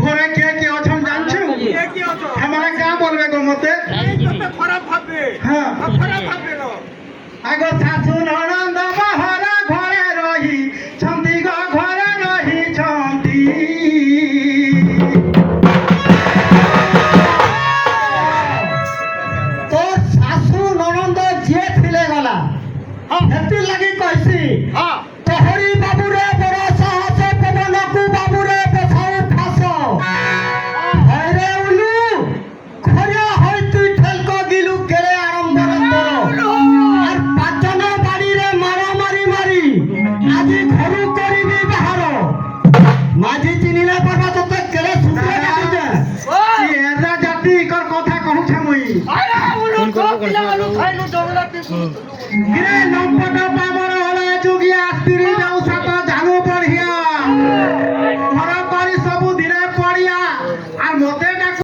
ঘরে কে কে অছন জানছো আমারে কা বলবে গো মতে খারাপ ভাববে হ্যাঁ খারাপ ভাববে না আগো শাশু ননদ মহারা ঘরে রহি ছন্তি গো ঘরে রহি ছন্তি তো শাশু ননদ যে ফিলে গলা হেতি লাগি কইছি তহরি বাবুরে বড় সাহস পবনকু বাবুরে বসাও ফাস হইরে উলু ঘরে হই তুই ঠেলক গিলু কেড়ে আরম্ভ আর পাচন বাড়িরে মারামারি মারি আজি ঘরু করিবি বাহার মাঝি চিনিলে পাবা ততে কেড়ে সুন্দর কাটিছে এরা জাতি কর কথা কহুছে মুই গিরে নম্পট পামর হলা যুগিয়া স্ত্রী যাও সাত ঝালু